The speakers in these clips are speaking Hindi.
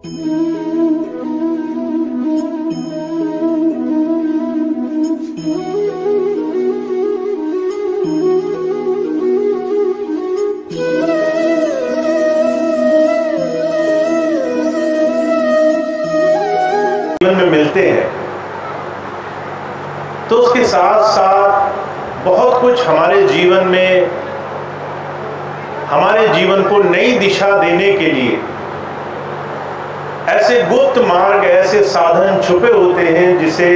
जीवन में मिलते हैं तो उसके साथ साथ बहुत कुछ हमारे जीवन में, हमारे जीवन को नई दिशा देने के लिए ऐसे गुप्त मार्ग, ऐसे साधन छुपे होते हैं जिसे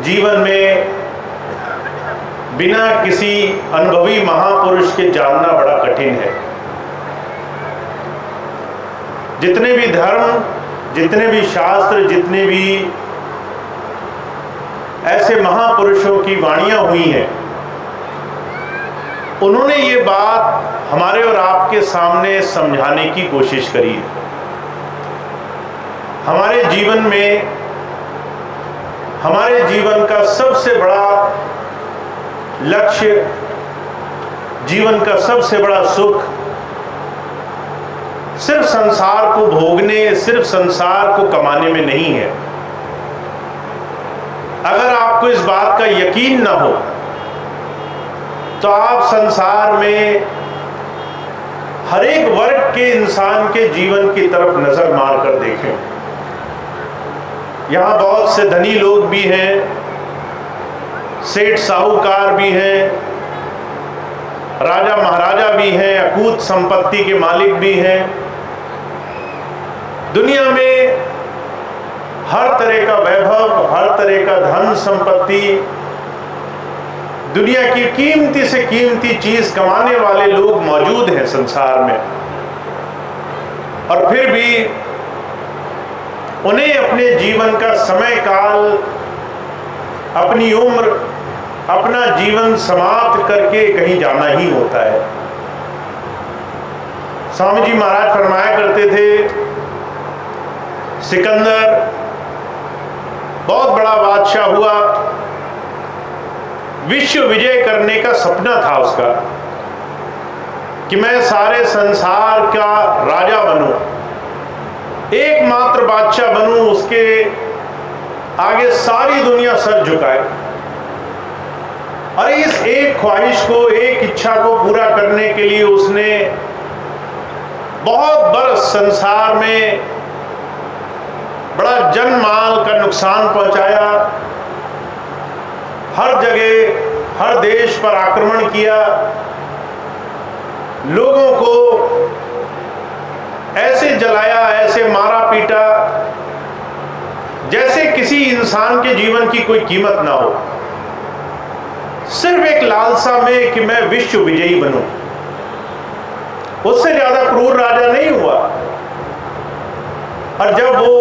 जीवन में बिना किसी अनुभवी महापुरुष के जानना बड़ा कठिन है। जितने भी धर्म, जितने भी शास्त्र, जितने भी ऐसे महापुरुषों की वाणियां हुई हैं, उन्होंने ये बात हमारे और आपके सामने समझाने की कोशिश करी है। हमारे जीवन में, हमारे जीवन का सबसे बड़ा लक्ष्य, जीवन का सबसे बड़ा सुख सिर्फ संसार को भोगने, सिर्फ संसार को कमाने में नहीं है। अगर आपको इस बात का यकीन ना हो तो आप संसार में हर एक वर्ग के इंसान के जीवन की तरफ नजर मार कर देखें। यहां बहुत से धनी लोग भी हैं, सेठ साहूकार भी हैं, राजा महाराजा भी हैं, अकूत संपत्ति के मालिक भी हैं। दुनिया में हर तरह का वैभव, हर तरह का धन संपत्ति, दुनिया की कीमती से कीमती चीज कमाने वाले लोग मौजूद हैं संसार में, और फिर भी उन्हें अपने जीवन का समय काल, अपनी उम्र, अपना जीवन समाप्त करके कहीं जाना ही होता है। स्वामी जी महाराज फरमाया करते थे, सिकंदर बहुत बड़ा बादशाह हुआ, विश्व विजय करने का सपना था उसका कि मैं सारे संसार का राजा बनूं, एकमात्र बादशाह बनूं, उसके आगे सारी दुनिया सर झुकाए। और इस एक ख्वाहिश को, एक इच्छा को पूरा करने के लिए उसने बहुत बरस संसार में बड़ा जन माल का नुकसान पहुंचाया, हर जगह, हर देश पर आक्रमण किया, लोगों को ऐसे जलाया, ऐसे मारा पीटा जैसे किसी इंसान के जीवन की कोई कीमत ना हो, सिर्फ एक लालसा में कि मैं विश्व विजयी बनूं। उससे ज्यादा क्रूर राजा नहीं हुआ। और जब वो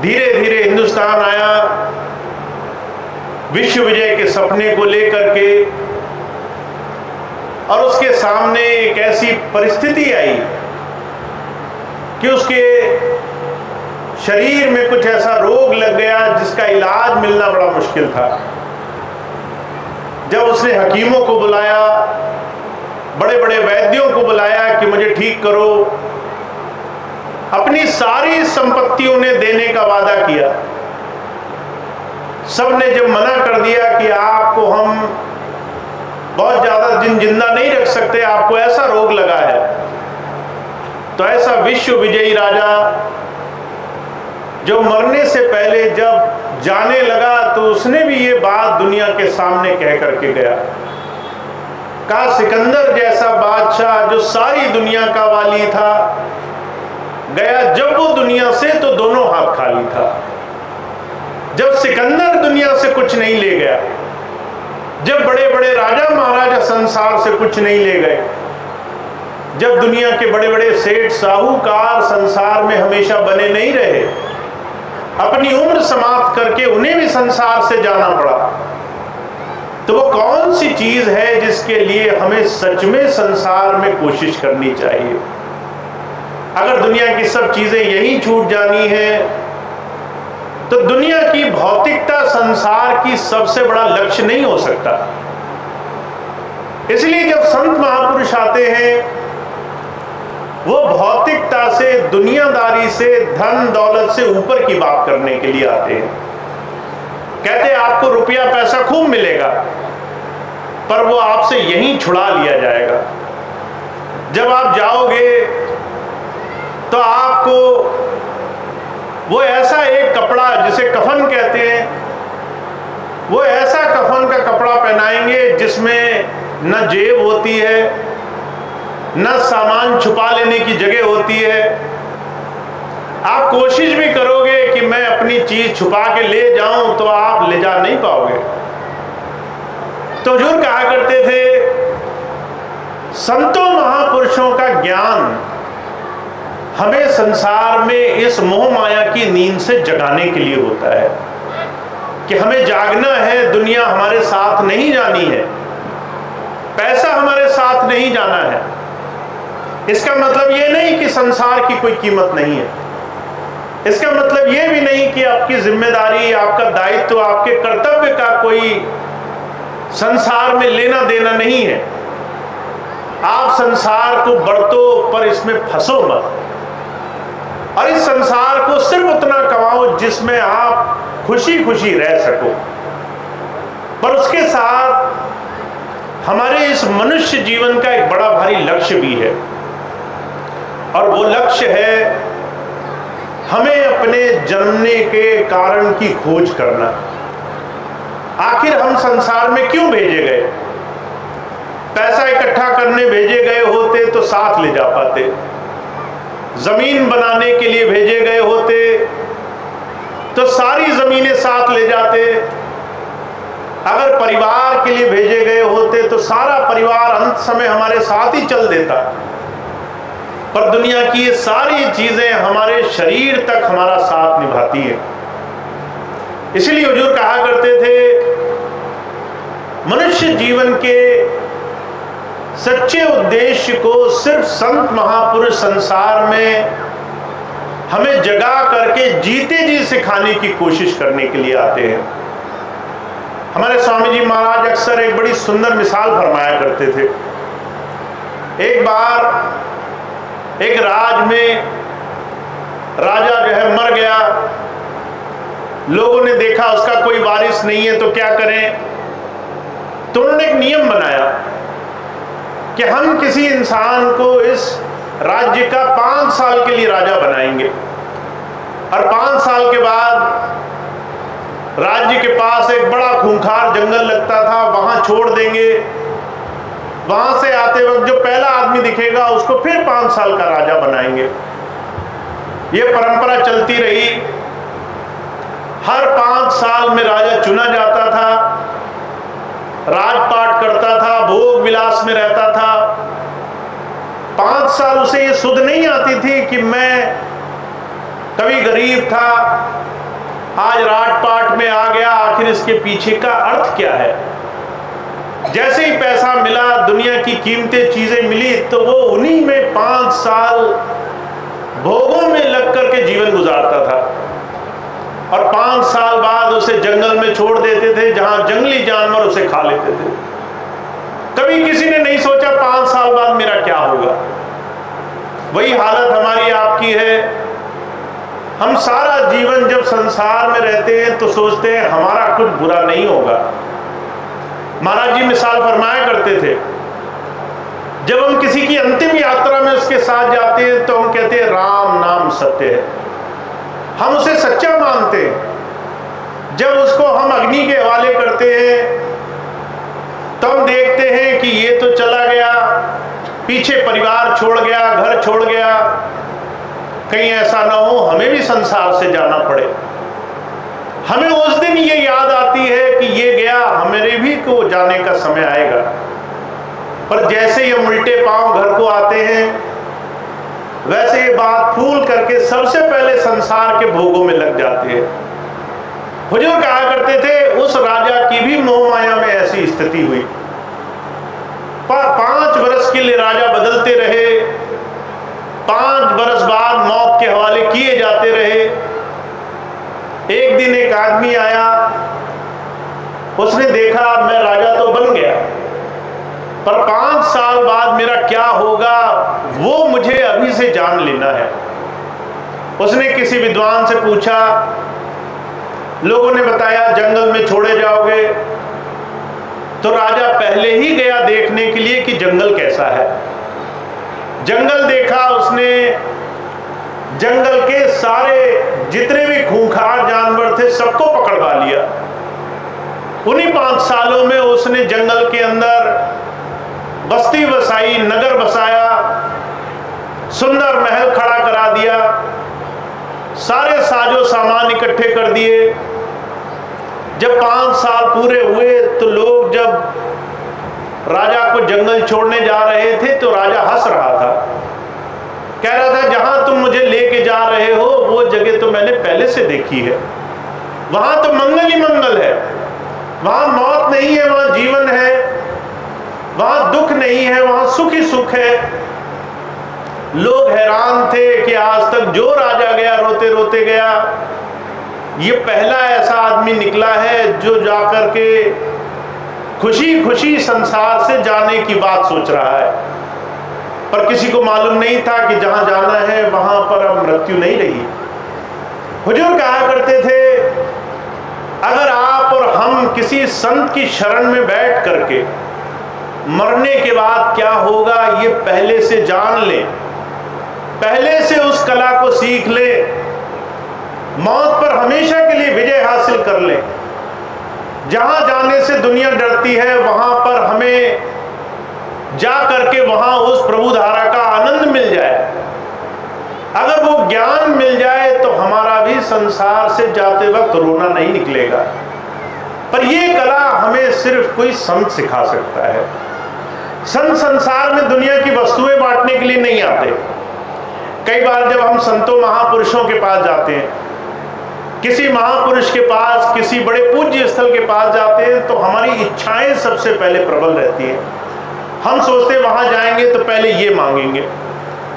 धीरे धीरे हिंदुस्तान आया विश्व विजय के सपने को लेकर के, और उसके सामने एक ऐसी परिस्थिति आई कि उसके शरीर में कुछ ऐसा रोग लग गया जिसका इलाज मिलना बड़ा मुश्किल था। जब उसने हकीमों को बुलाया, बड़े बड़े वैद्यों को बुलाया कि मुझे ठीक करो, अपनी सारी संपत्ति उन्हें देने का वादा किया। सबने जब मना कर दिया कि आपको हम बहुत ज्यादा दिन जिंदा नहीं रख सकते, आपको ऐसा रोग लगा है, तो ऐसा विश्व विजयी राजा जो मरने से पहले जब जाने लगा तो उसने भी ये बात दुनिया के सामने कह करके गया। कहा, सिकंदर जैसा बादशाह जो सारी दुनिया का वाली था, गया जब वो दुनिया से तो दोनों हाथ खाली था। जब सिकंदर दुनिया से कुछ नहीं ले गया, जब बड़े बड़े राजा महाराजा संसार से कुछ नहीं ले गए, जब दुनिया के बड़े बड़े सेठ साहूकार संसार में हमेशा बने नहीं रहे, अपनी उम्र समाप्त करके उन्हें भी संसार से जाना पड़ा, तो वो कौन सी चीज है जिसके लिए हमें सच में संसार में कोशिश करनी चाहिए? अगर दुनिया की सब चीजें यहीं छूट जानी है तो दुनिया की भौतिकता संसार की सबसे बड़ा लक्ष्य नहीं हो सकता। इसलिए जब संत महापुरुष आते हैं वो भौतिकता से, दुनियादारी से, धन दौलत से ऊपर की बात करने के लिए आते हैं। कहते हैं आपको रुपया पैसा खूब मिलेगा, पर वो आपसे यहीं छुड़ा लिया जाएगा। जब आप जाओगे तो आपको वो ऐसा एक कपड़ा, जिसे कफन कहते हैं, वो ऐसा कफन का कपड़ा पहनाएंगे जिसमें न जेब होती है, न सामान छुपा लेने की जगह होती है। आप कोशिश भी करोगे कि मैं अपनी चीज छुपा के ले जाऊं तो आप ले जा नहीं पाओगे। तो हुजूर कहा करते थे, संतों महापुरुषों का ज्ञान हमें संसार में इस मोह माया की नींद से जगाने के लिए होता है कि हमें जागना है, दुनिया हमारे साथ नहीं जानी है, पैसा हमारे साथ नहीं जाना है। इसका मतलब ये नहीं कि संसार की कोई कीमत नहीं है। इसका मतलब ये भी नहीं कि आपकी जिम्मेदारी, आपका दायित्व, आपके कर्तव्य का कोई संसार में लेना देना नहीं है। आप संसार को बरतो पर इसमें फंसो मत, और इस संसार को सिर्फ उतना कमाओ जिसमें आप खुशी खुशी रह सको। पर उसके साथ हमारे इस मनुष्य जीवन का एक बड़ा भारी लक्ष्य भी है, और वो लक्ष्य है हमें अपने जन्मने के कारण की खोज करना। आखिर हम संसार में क्यों भेजे गए? पैसा इकट्ठा करने भेजे गए होते तो साथ ले जा पाते, जमीन बनाने के लिए भेजे गए होते तो सारी जमीनें साथ ले जाते, अगर परिवार के लिए भेजे गए होते तो सारा परिवार अंत समय हमारे साथ ही चल देता। पर दुनिया की ये सारी चीजें हमारे शरीर तक हमारा साथ निभाती हैं। इसलिए हुजूर कहा करते थे, मनुष्य जीवन के सच्चे उद्देश्य को सिर्फ संत महापुरुष संसार में हमें जगा करके जीते जी सिखाने की कोशिश करने के लिए आते हैं। हमारे स्वामी जी महाराज अक्सर एक बड़ी सुंदर मिसाल फरमाया करते थे। एक बार एक राज में राजा जो है मर गया, लोगों ने देखा उसका कोई वारिस नहीं है तो क्या करें। तो उन्होंने एक नियम बनाया कि हम किसी इंसान को इस राज्य का 5 साल के लिए राजा बनाएंगे, और 5 साल के बाद राज्य के पास एक बड़ा खूंखार जंगल लगता था, वहां छोड़ देंगे। वहां से आते वक्त जो पहला आदमी दिखेगा उसको फिर 5 साल का राजा बनाएंगे। ये परंपरा चलती रही। हर 5 साल में राजा चुना जाता था, राजपाट करता था, भोग विलास में रहता था। 5 साल उसे ये सुध नहीं आती थी कि मैं कभी गरीब था, आज राजपाट में आ गया, आखिर इसके पीछे का अर्थ क्या है। जैसे ही पैसा मिला, दुनिया की कीमती चीजें मिली, तो वो उन्हीं में 5 साल भोगों में लग करके जीवन गुजारता था, और 5 साल बाद उसे जंगल में छोड़ देते थे जहां जंगली जानवर उसे खा लेते थे। कभी किसी ने नहीं सोचा 5 साल बाद मेरा क्या होगा। वही हालत हमारी आपकी है। हम सारा जीवन जब संसार में रहते हैं तो सोचते हैं हमारा कुछ बुरा नहीं होगा। महाराज जी मिसाल फरमाया करते थे, जब हम किसी की अंतिम यात्रा में उसके साथ जाते हैं तो हम कहते हैं राम नाम सत्य है, हम उसे सच्चा मानते हैं। जब उसको हम अग्नि के हवाले करते हैं तो हम देखते हैं कि ये तो चला गया, पीछे परिवार छोड़ गया, घर छोड़ गया, कहीं ऐसा ना हो हमें भी संसार से जाना पड़े। हमें उस दिन ये याद आती है कि ये गया, हमारे भी को जाने का समय आएगा। पर जैसे ही हम उल्टे पांव घर को आते हैं, वैसे ये बात फूल करके सबसे पहले संसार के भोगों में लग जाते हैं। हुजूर कहा करते थे, उस राजा की भी मोह माया में ऐसी स्थिति हुई। 5 वर्ष के लिए राजा बदलते रहे, 5 वर्ष बाद मौत के हवाले किए जाते रहे। एक दिन एक आदमी आया, उसने देखा मैं राजा तो बन गया, पर 5 साल बाद मेरा क्या होगा वो मुझे अभी से जान लेना है। उसने किसी विद्वान से पूछा, लोगों ने बताया जंगल में छोड़े जाओगे। तो राजा पहले ही गया देखने के लिए कि जंगल कैसा है। जंगल देखा उसने, जंगल के सारे जितने भी खूंखार जानवर थे सबको पकड़वा लिया। उन्हीं 5 सालों में उसने जंगल के अंदर बस्ती बसाई, नगर बसाया, सुंदर महल खड़ा करा दिया, सारे साजो सामान इकट्ठे कर दिए। जब 5 साल पूरे हुए तो लोग जब राजा को जंगल छोड़ने जा रहे थे तो राजा हंस रहा था, कह रहा था जहां तुम मुझे लेके जा रहे हो वो जगह तो मैंने पहले से देखी है, वहां तो मंगल ही मंगल है, वहां मौत नहीं है, वहां जीवन है, वहां दुख नहीं है, वहां सुख ही सुख है। लोग हैरान थे कि आज तक जो राजा गया रोते रोते गया, ये पहला ऐसा आदमी निकला है जो जाकर के खुशी खुशी संसार से जाने की बात सोच रहा है। पर किसी को मालूम नहीं था कि जहां जाना है वहां पर अब मृत्यु नहीं रही। हुजूर कहा करते थे, अगर आप और हम किसी संत की शरण में बैठ करके मरने के बाद क्या होगा ये पहले से जान लें, पहले से उस कला को सीख लें, मौत पर हमेशा के लिए विजय हासिल कर लें। जहां जाने से दुनिया डरती है वहां पर हमें जा करके वहां उस प्रभु धारा का आनंद मिल जाए। अगर वो ज्ञान मिल जाए तो हमारा भी संसार से जाते वक्त रोना नहीं निकलेगा। पर ये कला हमें सिर्फ कोई संत सिखा सकता है। संत संसार में दुनिया की वस्तुएं बांटने के लिए नहीं आते। कई बार जब हम संतों महापुरुषों के पास जाते हैं, किसी महापुरुष के पास, किसी बड़े पूज्य स्थल के पास जाते हैं तो हमारी इच्छाएं सबसे पहले प्रबल रहती हैं। हम सोचते हैं वहां जाएंगे तो पहले ये मांगेंगे,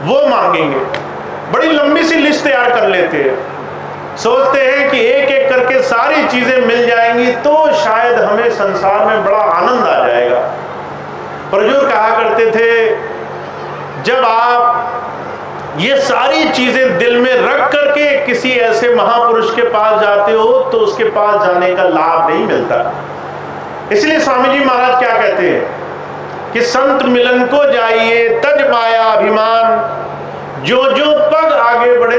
वो मांगेंगे, बड़ी लंबी सी लिस्ट तैयार कर लेते हैं। सोचते हैं कि एक एक करके सारी चीजें मिल जाएंगी तो शायद हमें संसार में बड़ा आनंद आ जाएगा। पर हुजूर कहा करते थे, जब आप ये सारी चीजें दिल में रख करके किसी ऐसे महापुरुष के पास जाते हो तो उसके पास जाने का लाभ नहीं मिलता। इसलिए स्वामी जी महाराज क्या कहते हैं कि संत मिलन को जाइए तज माया अभिमान, जो जो पग आगे बढ़े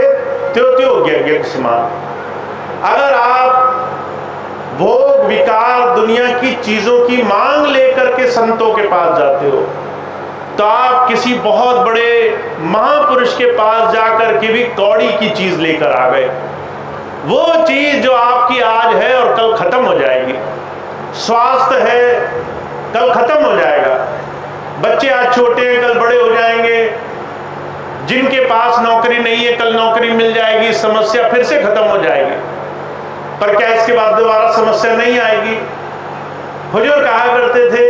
त्यो त्यो ज्ञ समान। अगर आप भोग विकार दुनिया की चीजों की मांग लेकर के संतों के पास जाते हो तो आप किसी बहुत बड़े महापुरुष के पास जाकर के भी कौड़ी की चीज लेकर आ गए। वो चीज जो आपकी आज है और कल खत्म हो जाएगी। स्वास्थ्य है, कल खत्म हो जाएगा। बच्चे आज छोटे हैं, कल बड़े हो जाएंगे। जिनके पास नौकरी नहीं है, कल नौकरी मिल जाएगी, समस्या फिर से खत्म हो जाएगी। पर क्या इसके बाद दोबारा समस्या नहीं आएगी? हुजूर कहा करते थे,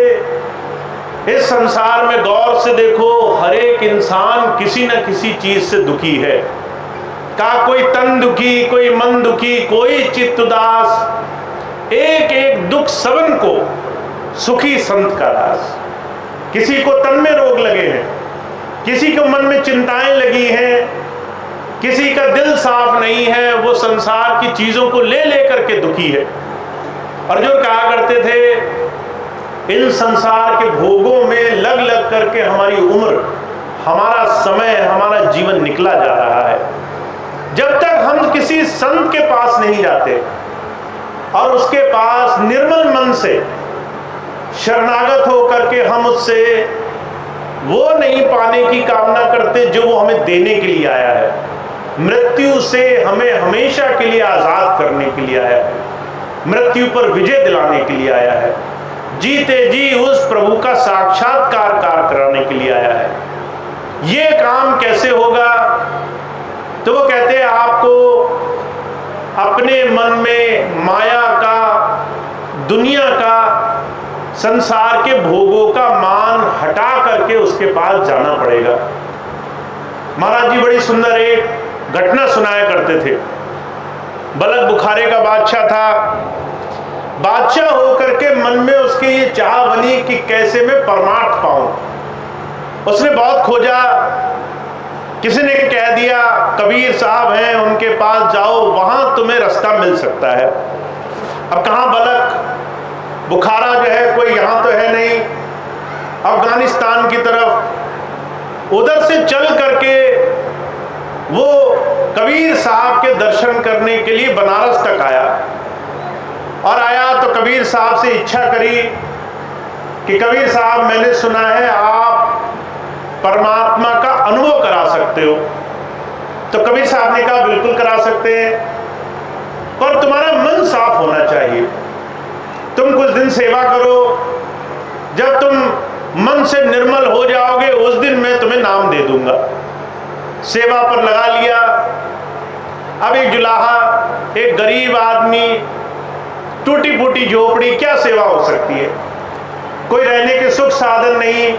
इस संसार में गौर से देखो, हर एक इंसान किसी न किसी चीज से दुखी है। का कोई तन दुखी, कोई मन दुखी, कोई चित्त उदास। एक एक दुख सबन को सुखी संत का दास। किसी को तन में रोग लगे हैं, किसी को मन में चिंताएं लगी हैं, किसी का दिल साफ नहीं है, वो संसार की चीजों को ले लेकर के दुखी है। और जो कहा करते थे, इन संसार के भोगों में लग लग करके हमारी उम्र, हमारा समय, हमारा जीवन निकला जा रहा है। जब तक हम किसी संत के पास नहीं जाते और उसके पास निर्मल मन से शरणागत होकर के हम उससे वो नहीं पाने की कामना करते जो वो हमें देने के लिए आया है, मृत्यु से हमें हमेशा के लिए आजाद करने के लिए आया है, मृत्यु पर विजय दिलाने के लिए आया है, जीते जी उस प्रभु का साक्षात्कार कराने के लिए आया है। ये काम कैसे होगा? तो वो कहते हैं आपको अपने मन में माया का, दुनिया का, संसार के भोगों का मान हटा करके उसके पास जाना पड़ेगा। महाराज जी बड़ी सुंदर एक घटना सुनाया करते थे। बलक बुखारे का बादशाह था। बादशाह होकर के मन में उसके ये चाह बनी कि कैसे मैं परमार्थ पाऊं। उसने बहुत खोजा, किसी ने कह दिया कबीर साहब हैं, उनके पास जाओ, वहां तुम्हें रास्ता मिल सकता है। अब कहाँ बलक बुखारा जो है, कोई यहाँ तो है नहीं, अफगानिस्तान की तरफ, उधर से चल करके वो कबीर साहब के दर्शन करने के लिए बनारस तक आया। और आया तो कबीर साहब से इच्छा करी कि कबीर साहब, मैंने सुना है आप परमात्मा का अनुभव करा सकते हो। तो कबीर साहब ने कहा बिल्कुल करा सकते हैं, पर तुम्हारा मन साफ होना चाहिए। तुम कुछ दिन सेवा करो, जब तुम मन से निर्मल हो जाओगे उस दिन मैं तुम्हें नाम दे दूंगा। सेवा पर लगा लिया। अब एक जुलाहा, एक गरीब आदमी, टूटी फूटी झोपड़ी, क्या सेवा हो सकती है? कोई रहने के सुख साधन नहीं,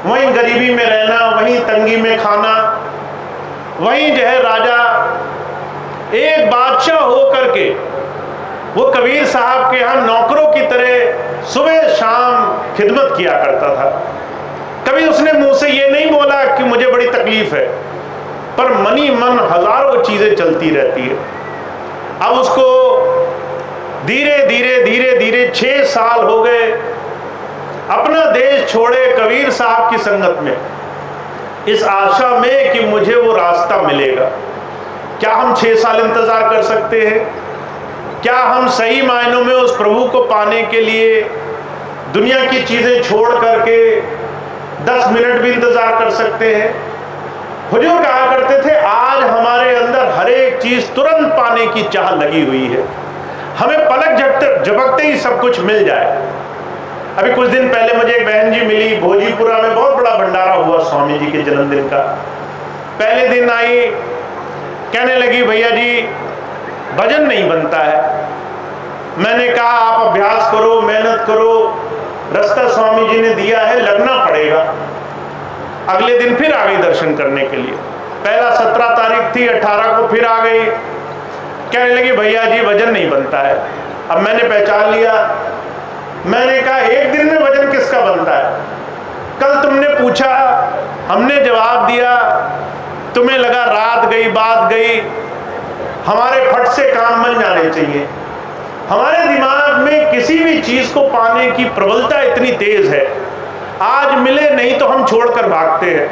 वहीं गरीबी में रहना, वहीं तंगी में खाना, वहीं जो है राजा। एक बादशाह हो करके वो कबीर साहब के यहाँ नौकरों की तरह सुबह शाम खिदमत किया करता था। कभी उसने मुंह से ये नहीं बोला कि मुझे बड़ी तकलीफ है, पर मनी मन हजारों चीजें चलती रहती है। अब उसको धीरे धीरे धीरे धीरे 6 साल हो गए अपना देश छोड़े कबीर साहब की संगत में, इस आशा में कि मुझे वो रास्ता मिलेगा। क्या हम 6 साल इंतजार कर सकते हैं? क्या हम सही मायनों में उस प्रभु को पाने के लिए दुनिया की चीजें छोड़ करके 10 मिनट भी इंतजार कर सकते हैं? हुजूर कहा करते थे, आज हमारे अंदर हर एक चीज तुरंत पाने की चाह लगी हुई है, हमें पलक झपकते ही सब कुछ मिल जाए। अभी कुछ दिन पहले मुझे एक बहन जी मिली, भोजीपुरा में बहुत बड़ा भंडारा हुआ स्वामी जी के जन्मदिन का। पहले दिन आई, कहने लगी भैया जी भजन नहीं बनता है। मैंने कहा आप अभ्यास करो, मेहनत करो, रास्ता स्वामी जी ने दिया है, लगना पड़ेगा। अगले दिन फिर आ गई दर्शन करने के लिए। पहला 17 तारीख थी, 18 को फिर आ गई, कहने लगी भैया जी भजन नहीं बनता है। अब मैंने पहचान लिया। मैंने कहा एक दिन में भजन किसका बनता है? कल तुमने पूछा, हमने जवाब दिया, तुम्हें लगा रात गई बात गई। हमारे फट से काम बन जाने चाहिए। हमारे दिमाग में किसी भी चीज को पाने की प्रबलता इतनी तेज है, आज मिले नहीं तो हम छोड़कर भागते हैं।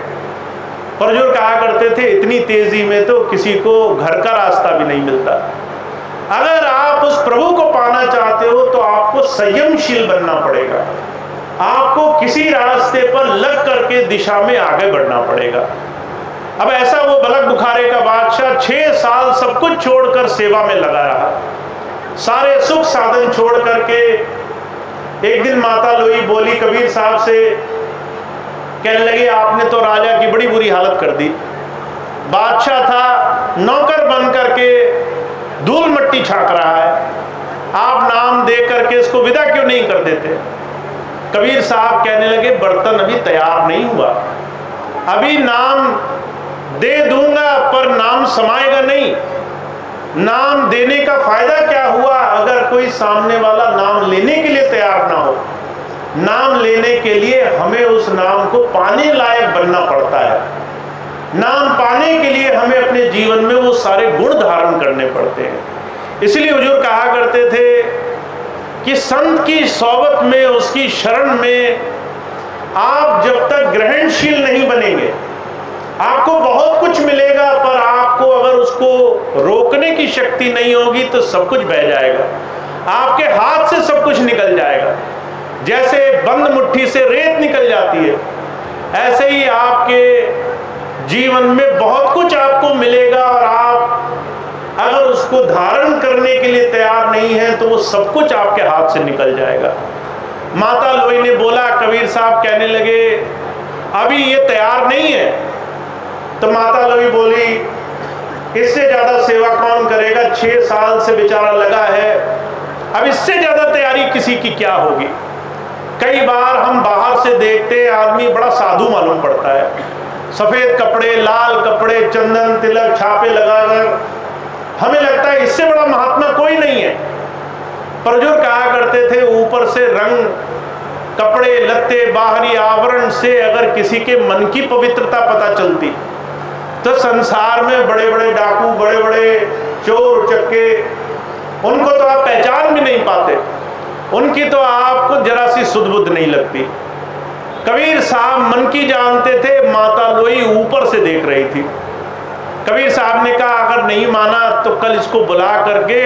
पर जो कहा करते थे, इतनी तेजी में तो किसी को घर का रास्ता भी नहीं मिलता। अगर आप उस प्रभु को पाना चाहते हो तो आपको संयमशील बनना पड़ेगा, आपको किसी रास्ते पर लग करके दिशा में आगे बढ़ना पड़ेगा। अब ऐसा वो बलक बुखारे का बादशाह 6 साल सब कुछ छोड़कर सेवा में लगा रहा, सारे सुख साधन छोड़ करके। एक दिन माता लोई बोली कबीर साहब से, कहने लगी आपने तो राजा की बड़ी बुरी हालत कर दी। बादशाह था, नौकर बन करके धूल मट्टी छाक रहा है, आप नाम दे करके इसको विदा क्यों नहीं कर देते? कबीर साहब कहने लगे बर्तन अभी तैयार नहीं हुआ, अभी नाम दे दूंगा पर नाम समाएगा नहीं। नाम देने का फायदा क्या हुआ अगर कोई सामने वाला नाम लेने के लिए तैयार ना हो? नाम लेने के लिए हमें उस नाम को पाने लायक बनना पड़ता है। नाम पाने के लिए हमें अपने जीवन में वो सारे गुण धारण करने पड़ते हैं। इसलिए हुजूर कहा करते थे कि संत की सोबत में, उसकी शरण में आप जब तक ग्रहणशील नहीं बनेंगे, आपको बहुत कुछ मिलेगा, पर आपको अगर उसको रोकने की शक्ति नहीं होगी तो सब कुछ बह जाएगा, आपके हाथ से सब कुछ निकल जाएगा। जैसे बंद मुट्ठी से रेत निकल जाती है, ऐसे ही आपके जीवन में बहुत कुछ आपको मिलेगा, और आप अगर उसको धारण करने के लिए तैयार नहीं है तो वो सब कुछ आपके हाथ से निकल जाएगा। माता लोई ने बोला, कबीर साहब कहने लगे अभी ये तैयार नहीं है। तो माता लोई बोली इससे ज्यादा सेवा कौन करेगा, 6 साल से बेचारा लगा है, अब इससे ज्यादा तैयारी किसी की क्या होगी। कई बार हम बाहर से देखते हैं आदमी बड़ा साधु मालूम पड़ता है, सफेद कपड़े, लाल कपड़े, चंदन तिलक छापे लगाकर, हमें लगता है इससे बड़ा महात्मा कोई नहीं है। पर जो कहा करते थे ऊपर से रंग, कपड़े लत्ते, बाहरी आवरण से अगर किसी के मन की पवित्रता पता चलती तो संसार में बड़े बड़े डाकू, बड़े बड़े चोर चक्के, उनको तो आप पहचान भी नहीं पाते, उनकी तो आपको जरा सी सुध बुध नहीं लगती। कबीर साहब मन की जानते थे, माता लोई ऊपर से देख रही थी। कबीर साहब ने कहा अगर नहीं माना तो कल इसको बुला करके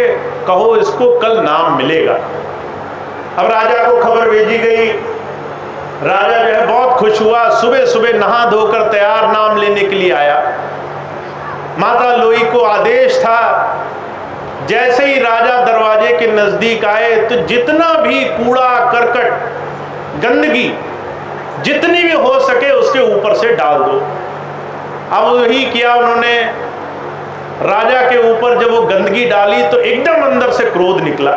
कहो इसको कल नाम मिलेगा। अब राजा को खबर भेजी गई। राजा जो है बहुत खुश हुआ, सुबह सुबह नहा धोकर तैयार नाम लेने के लिए आया। माता लोई को आदेश था, जैसे ही राजा दरवाजे के नजदीक आए तो जितना भी कूड़ा करकट गंदगी जितनी भी हो सके उसके ऊपर से डाल दो। अब वही किया उन्होंने। राजा के ऊपर जब वो गंदगी डाली तो एकदम अंदर से क्रोध निकला।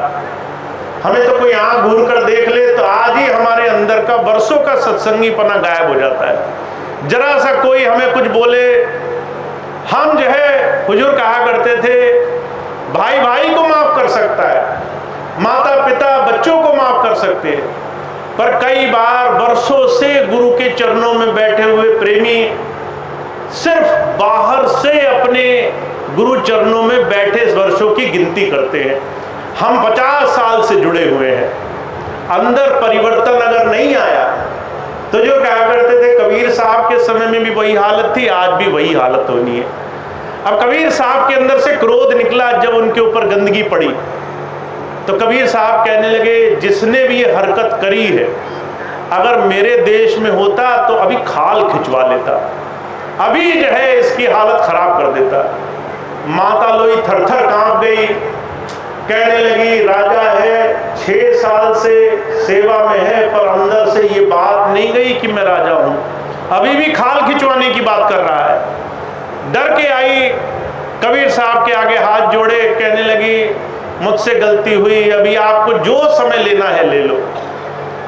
हमें तो कोई आंख घूर कर देख ले तो आज ही हमारे अंदर का बरसों का सत्संगीपना गायब हो जाता है। जरा सा कोई हमें कुछ बोले, हम जो है हुजूर कहा करते थे भाई भाई को माफ कर सकता है, माता पिता बच्चों को माफ कर सकते हैं, पर कई बार बरसों से गुरु के चरणों में बैठे हुए प्रेमी सिर्फ बाहर से अपने गुरु चरणों में बैठे वर्षों की गिनती करते हैं। हम 50 साल से जुड़े हुए हैं, अंदर परिवर्तन अगर नहीं आया तो जो कहा करते थे कबीर साहब के समय में भी वही हालत थी, आज भी वही हालत होनी है। अब कबीर साहब के अंदर से क्रोध निकला जब उनके ऊपर गंदगी पड़ी, तो कबीर साहब कहने लगे जिसने भी ये हरकत करी है अगर मेरे देश में होता तो अभी खाल खिंचवा लेता, अभी जो है इसकी हालत खराब कर देता। माता लोई थरथर कांप गई, कहने लगी राजा है 6 साल से सेवा में है पर अंदर से ये बात नहीं गई कि मैं राजा हूं, अभी भी खाल खिंचवाने की बात कर रहा है। डर के आई, कबीर साहब के आगे हाथ जोड़े, कहने लगी मुझसे गलती हुई, अभी आपको जो समय लेना है ले लो।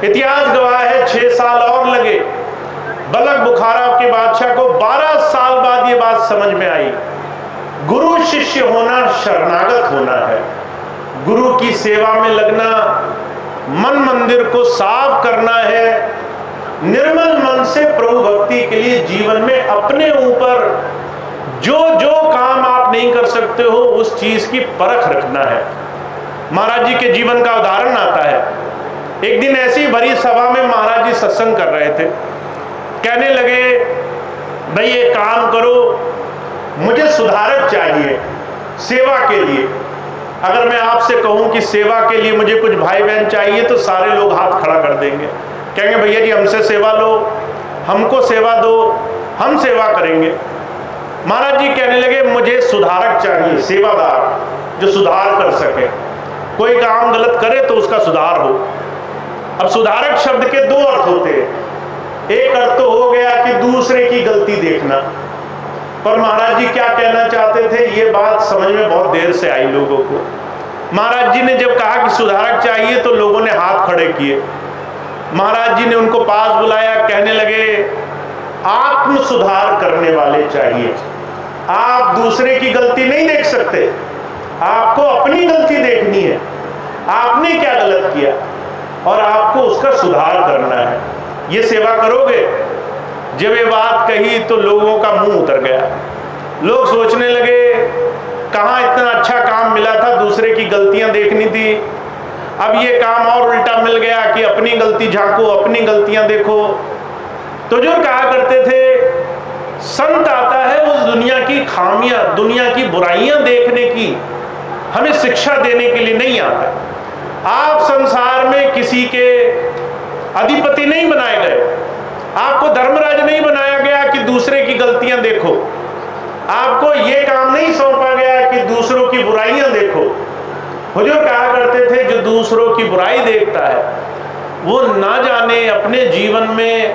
इतिहास गवाह है 6 साल और लगे। बलक बुखारा के बादशाह को 12 साल बाद ये बात समझ में आई, गुरु शिष्य होना शरणागत होना है, गुरु की सेवा में लगना, मन मंदिर को साफ करना है, निर्मल मन से प्रभु भक्ति के लिए जीवन में अपने ऊपर जो जो काम आप नहीं कर सकते हो उस चीज की परख रखना है। महाराज जी के जीवन का उदाहरण आता है। एक दिन ऐसी भरी सभा में महाराज जी सत्संग कर रहे थे, कहने लगे भाई ये काम करो, मुझे सुधारक चाहिए सेवा के लिए। अगर मैं आपसे कहूं कि सेवा के लिए मुझे कुछ भाई बहन चाहिए तो सारे लोग हाथ खड़ा कर देंगे, कहेंगे भैया जी हमसे सेवा लो, हमको सेवा दो, हम सेवा करेंगे। महाराज जी कहने लगे मुझे सुधारक चाहिए, सेवादार जो सुधार कर सके, कोई काम गलत करे तो उसका सुधार हो। अब सुधारक शब्द के 2 अर्थ होते हैं। एक अर्थ तो हो गया कि दूसरे की गलती देखना, पर महाराज जी क्या कहना चाहते थे ये बात समझ में बहुत देर से आई लोगों को। महाराज जी ने जब कहा कि सुधारक चाहिए तो लोगों ने हाथ खड़े किए। महाराज जी ने उनको पास बुलाया, कहने लगे आत्म सुधार करने वाले चाहिए। आप दूसरे की गलती नहीं देख सकते, आपको अपनी गलती देखनी है, आपने क्या गलत किया और आपको उसका सुधार करना है। ये सेवा करोगे। जब ये बात कही तो लोगों का मुंह उतर गया। लोग सोचने लगे कहाँ इतना अच्छा काम मिला था, दूसरे की गलतियां देखनी थी, अब ये काम और उल्टा मिल गया कि अपनी गलती झांको, अपनी गलतियां देखो। तो जो कहा करते थे संत आता है उस दुनिया की खामियां, दुनिया की बुराइयां देखने की, हमें शिक्षा देने के लिए नहीं आता। आप संसार में किसी के अधिपति नहीं बनाए गए, आपको धर्मराज नहीं बनाया गया कि दूसरे की गलतियां देखो, आपको ये काम नहीं सौंपा गया कि दूसरों की बुराइयां देखो। हुजूर कहा करते थे जो दूसरों की बुराई देखता है वो ना जाने अपने जीवन में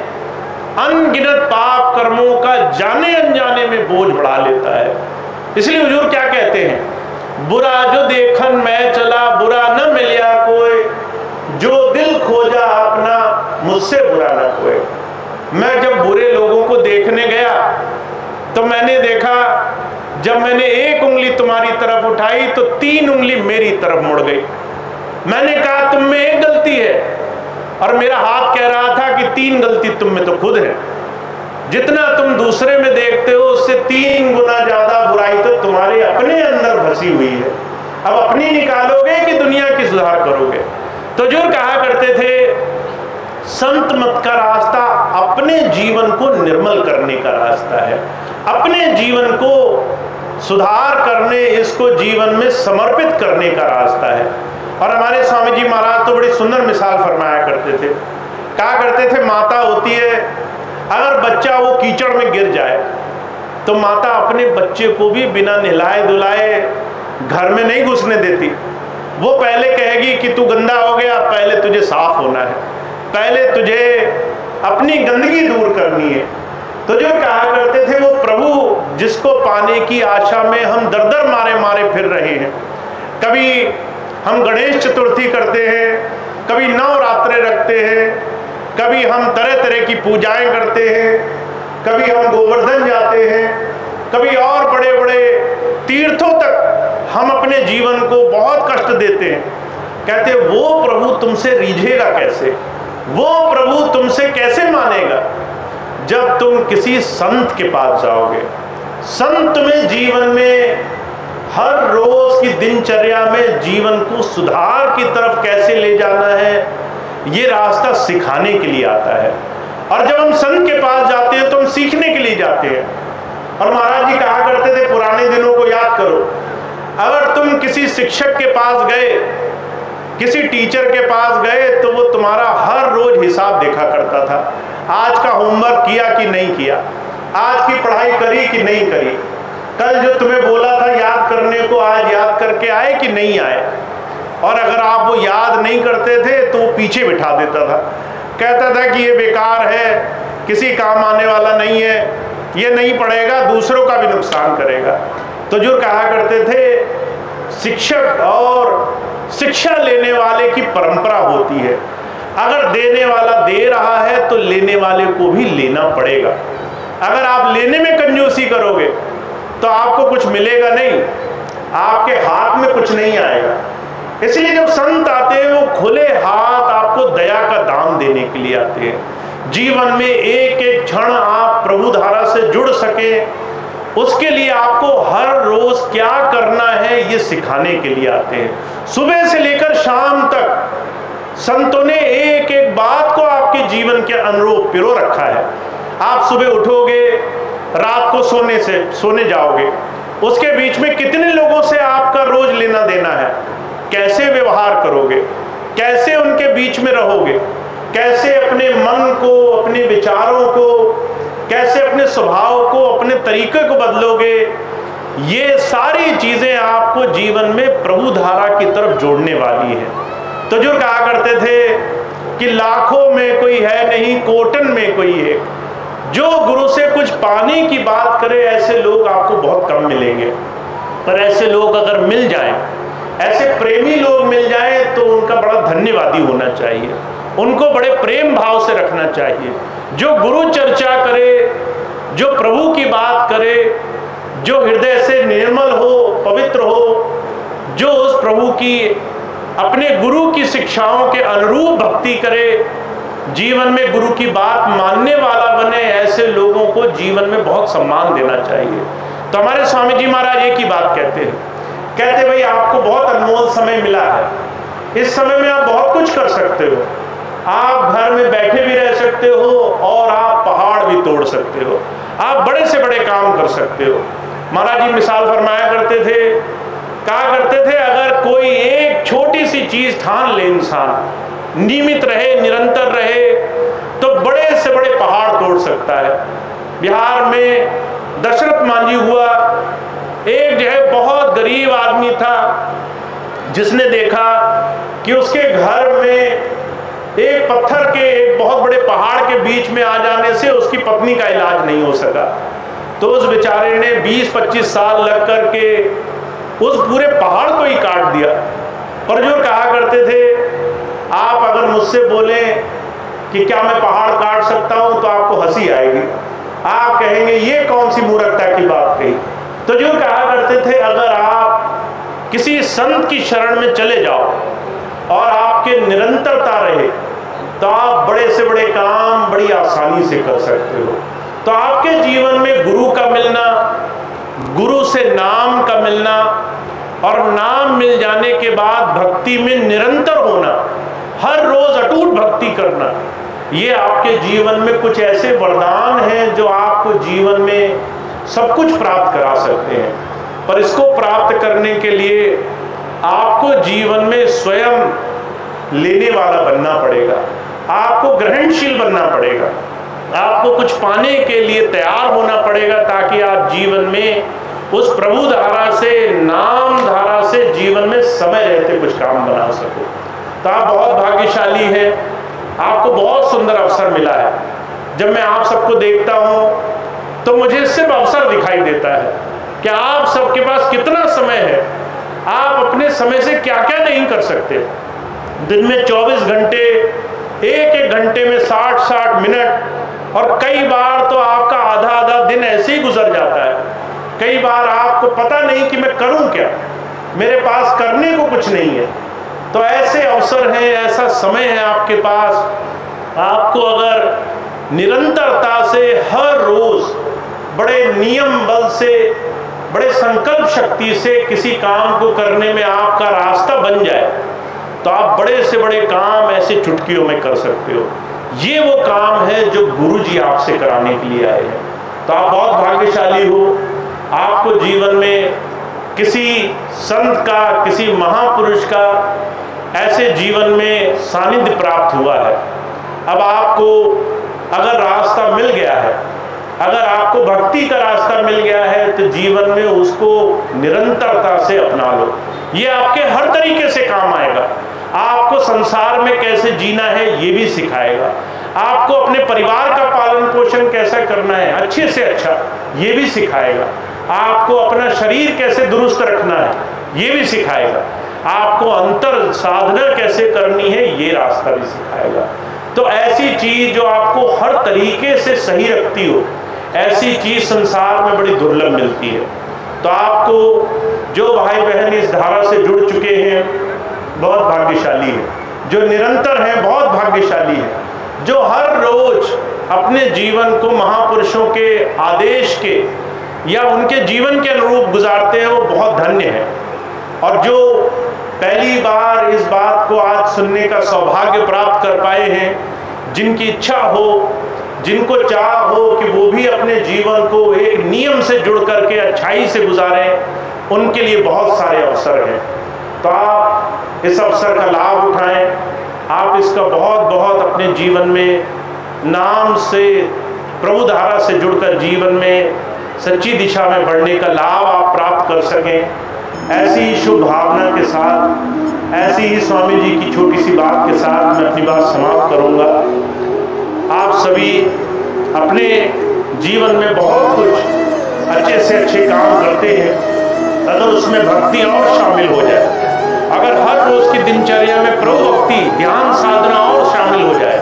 अनगिनत पाप कर्मों का जाने अनजाने में बोझ बढ़ा लेता है। इसलिए हुजूर क्या कहते हैं, बुरा जो देखन मैं चला बुरा न मिलिया कोई, जो दिल खोजा अपना मुझसे बुरा न कोई। मैं जब बुरे लोगों को देखने गया तो मैंने देखा जब मैंने एक उंगली तुम्हारी तरफ उठाई तो 3 उंगली मेरी तरफ मुड़ गई। मैंने कहा तुम में एक गलती है और मेरा हाथ कह रहा था कि 3 गलती तुम में तो खुद है। जितना तुम दूसरे में देखते हो उससे 3 अब अपनी निकालोगे कि दुनिया की सुधार करोगे? तो जो कहा करते थे संत मत का रास्ता अपने जीवन को निर्मल करने का रास्ता है, अपने जीवन को सुधार करने, इसको जीवन में समर्पित करने का रास्ता है। और हमारे स्वामी जी महाराज तो बड़ी सुंदर मिसाल फरमाया करते थे। कहा करते थे माता होती है, अगर बच्चा वो कीचड़ में गिर जाए तो माता अपने बच्चे को भी बिना नहलाए धुलाए घर में नहीं घुसने देती। वो पहले कहेगी कि तू गंदा हो गया, पहले तुझे साफ होना है, पहले तुझे अपनी गंदगी दूर करनी है। तो जो कहा करते थे वो प्रभु जिसको पाने की आशा में हम दर दर मारे मारे फिर रहे हैं। कभी हम गणेश चतुर्थी करते हैं, कभी नवरात्रे रखते हैं, कभी हम तरह तरह की पूजाएं करते हैं, कभी हम गोवर्धन जाते हैं, कभी और बड़े बड़े तीर्थों तक हम अपने जीवन को बहुत कष्ट देते हैं। कहते वो प्रभु तुमसे रीझेगा कैसे, वो प्रभु तुमसे कैसे मानेगा? जब तुम किसी संत के पास जाओगे। संत में जीवन में हर रोज की दिनचर्या में जीवन को सुधार की तरफ कैसे ले जाना है, ये रास्ता सिखाने के लिए आता है। और जब हम संत के पास जाते हैं तो हम सीखने के लिए जाते हैं। और महाराज जी कहा करते थे, पुराने दिनों को याद करो, अगर तुम किसी शिक्षक के पास गए, किसी टीचर के पास गए, तो वो तुम्हारा हर रोज हिसाब देखा करता था। आज का होमवर्क किया कि नहीं किया, आज की पढ़ाई करी कि नहीं करी, कल जो तुम्हें बोला था याद करने को आज याद करके आए कि नहीं आए। और अगर आप वो याद नहीं करते थे तो वो पीछे बिठा देता था, कहता था कि ये बेकार है, किसी काम आने वाला नहीं है, ये नहीं पढ़ेगा, दूसरों का भी नुकसान करेगा। तो जो कहा करते थे शिक्षक और शिक्षा लेने वाले की परंपरा होती है, अगर देने वाला दे रहा है तो लेने वाले को भी लेना पड़ेगा। अगर आप लेने में कंजूसी करोगे तो आपको कुछ मिलेगा नहीं, आपके हाथ में कुछ नहीं आएगा। इसलिए जब संत आते हैं वो खुले हाथ आपको दया का दान देने के लिए आते हैं। जीवन में एक एक क्षण आप प्रभु धारा से जुड़ सके, उसके लिए आपको हर रोज क्या करना है ये सिखाने के लिए आते हैं। सुबह से लेकर शाम तक संतों ने एक एक बात को आपके जीवन के अनुरूप पिरो रखा है। आप सुबह उठोगे, रात को सोने जाओगे, उसके बीच में कितने लोगों से आपका रोज लेना देना है, कैसे व्यवहार करोगे, कैसे उनके बीच में रहोगे, कैसे अपने मन को, अपने विचारों को, कैसे अपने स्वभाव को, अपने तरीके को बदलोगे, ये सारी चीजें आपको जीवन में प्रभु धारा की तरफ जोड़ने वाली है। तो जो कहा करते थे कि लाखों में कोई है नहीं, कोटन में कोई एक, जो गुरु से कुछ पाने की बात करे, ऐसे लोग आपको बहुत कम मिलेंगे। पर ऐसे लोग अगर मिल जाएं, ऐसे प्रेमी लोग मिल जाएं, तो उनका बड़ा धन्यवादी होना चाहिए, उनको बड़े प्रेम भाव से रखना चाहिए। जो गुरु चर्चा करे, जो प्रभु की बात करे, जो हृदय से निर्मल हो, पवित्र हो, जो उस प्रभु की, अपने गुरु की शिक्षाओं के अनुरूप भक्ति करे, जीवन में गुरु की बात मानने वाला बने, ऐसे लोगों को जीवन में बहुत सम्मान देना चाहिए। तो हमारे स्वामी जी महाराज एक ही बात कहते हैं, कहते भाई आपको बहुत अनमोल समय मिला है, इस समय में आप बहुत कुछ कर सकते हो। आप घर में बैठे भी रह सकते हो और आप पहाड़ भी तोड़ सकते हो, आप बड़े से बड़े काम कर सकते हो। महाराज जी मिसाल फरमाया करते थे, कहा करते थे अगर कोई एक छोटी सी चीज ठान ले, इंसान नियमित रहे, निरंतर रहे, तो बड़े से बड़े पहाड़ तोड़ सकता है। बिहार में दशरथ मांझी हुआ, एक जो है बहुत गरीब आदमी था, जिसने देखा कि उसके घर में एक पत्थर के एक बहुत बड़े पहाड़ के बीच में आ जाने से उसकी पत्नी का इलाज नहीं हो सका। तो उस बेचारे ने 20-25 साल लग करके उस पूरे पहाड़ को ही काट दिया। और जो कहा करते थे, आप अगर मुझसे बोलें कि क्या मैं पहाड़ काट सकता हूं, तो आपको हंसी आएगी, आप कहेंगे ये कौन सी मूर्खता की बात कही। तो जो कहा करते थे, अगर आप किसी संत की शरण में चले जाओ और आपके निरंतरता रहे, तो आप बड़े से बड़े काम बड़ी आसानी से कर सकते हो। तो आपके जीवन में गुरु का मिलना, गुरु से नाम का मिलना, और नाम मिल जाने के बाद भक्ति में निरंतर होना, हर रोज अटूट भक्ति करना, ये आपके जीवन में कुछ ऐसे वरदान हैं जो आपको जीवन में सब कुछ प्राप्त करा सकते हैं। पर इसको प्राप्त करने के लिए आपको जीवन में स्वयं लेने वाला बनना पड़ेगा, आपको ग्रहणशील बनना पड़ेगा, आपको कुछ पाने के लिए तैयार होना पड़ेगा, ताकि आप जीवन में उस प्रभु धारा से, नाम धारा से जीवन में समय रहते कुछ काम बना सको। तो आप बहुत भाग्यशाली हैं, आपको बहुत सुंदर अवसर मिला है। जब मैं आप सबको देखता हूँ तो मुझे सिर्फ अवसर दिखाई देता है कि आप सबके पास कितना समय है, आप अपने समय से क्या क्या नहीं कर सकते। दिन में 24 घंटे, एक एक घंटे में 60-60 मिनट, और कई बार तो आपका आधा आधा दिन ऐसे ही गुजर जाता है। कई बार आपको पता नहीं कि मैं करूं क्या, मेरे पास करने को कुछ नहीं है। तो ऐसे अवसर हैं, ऐसा समय है आपके पास, आपको अगर निरंतरता से हर रोज बड़े नियम बल से, बड़े संकल्प शक्ति से किसी काम को करने में आपका रास्ता बन जाए, तो आप बड़े से बड़े काम ऐसे चुटकियों में कर सकते हो। ये वो काम है जो गुरुजी आपसे कराने के लिए आए हैं। तो आप बहुत भाग्यशाली हो, आपको जीवन में किसी संत का, किसी महापुरुष का ऐसे जीवन में सानिध्य प्राप्त हुआ है। अब आपको अगर रास्ता मिल गया है, अगर आपको भक्ति का रास्ता मिल गया है, तो जीवन में उसको निरंतरता से अपना लो। ये आपके हर तरीके से काम आएगा। आपको संसार में कैसे जीना है ये भी सिखाएगा, आपको अपने परिवार का पालन पोषण कैसा करना है अच्छे से अच्छा ये भी सिखाएगा, आपको अपना शरीर कैसे दुरुस्त रखना है ये भी सिखाएगा, आपको अंतर साधना कैसे करनी है ये रास्ता भी सिखाएगा। तो ऐसी चीज जो आपको हर तरीके से सही रखती हो, ऐसी चीज संसार में बड़ी दुर्लभ मिलती है। तो आपको जो भाई बहन इस धारा से जुड़ चुके हैं बहुत भाग्यशाली है, जो निरंतर हैं बहुत भाग्यशाली है, जो हर रोज अपने जीवन को महापुरुषों के आदेश के या उनके जीवन के अनुरूप गुजारते हैं, वो बहुत धन्य है। और जो पहली बार इस बात को आज सुनने का सौभाग्य प्राप्त कर पाए हैं, जिनकी इच्छा हो, जिनको चाह हो कि वो भी अपने जीवन को एक नियम से जुड़ करके अच्छाई से गुजारें, उनके लिए बहुत सारे अवसर हैं। तो आप इस अवसर का लाभ उठाएं, आप इसका बहुत बहुत अपने जीवन में नाम से, प्रभु धारा से जुड़कर जीवन में सच्ची दिशा में बढ़ने का लाभ आप प्राप्त कर सकें। ऐसी ही शुभ भावना के साथ, ऐसी ही स्वामी जी की छोटी सी बात के साथ मैं अपनी बात समाप्त करूंगा। आप सभी अपने जीवन में बहुत कुछ अच्छे से अच्छे काम करते हैं, अगर उसमें भक्ति और शामिल हो जाए, अगर हर रोज की दिनचर्या में प्रभु भक्ति, ध्यान साधना और शामिल हो जाए,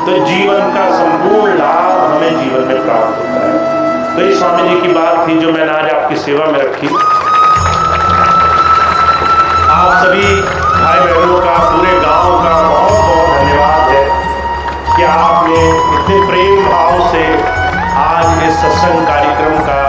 तो जीवन का संपूर्ण लाभ हमें जीवन में प्राप्त होता है। तो ये स्वामी जी की बात थी जो मैंने आज आपकी सेवा में रखी। आप सभी भाई बहनों का, पूरे गांव का बहुत बहुत धन्यवाद है कि आपने इतने प्रेम भाव से आज इस सत्संग कार्यक्रम का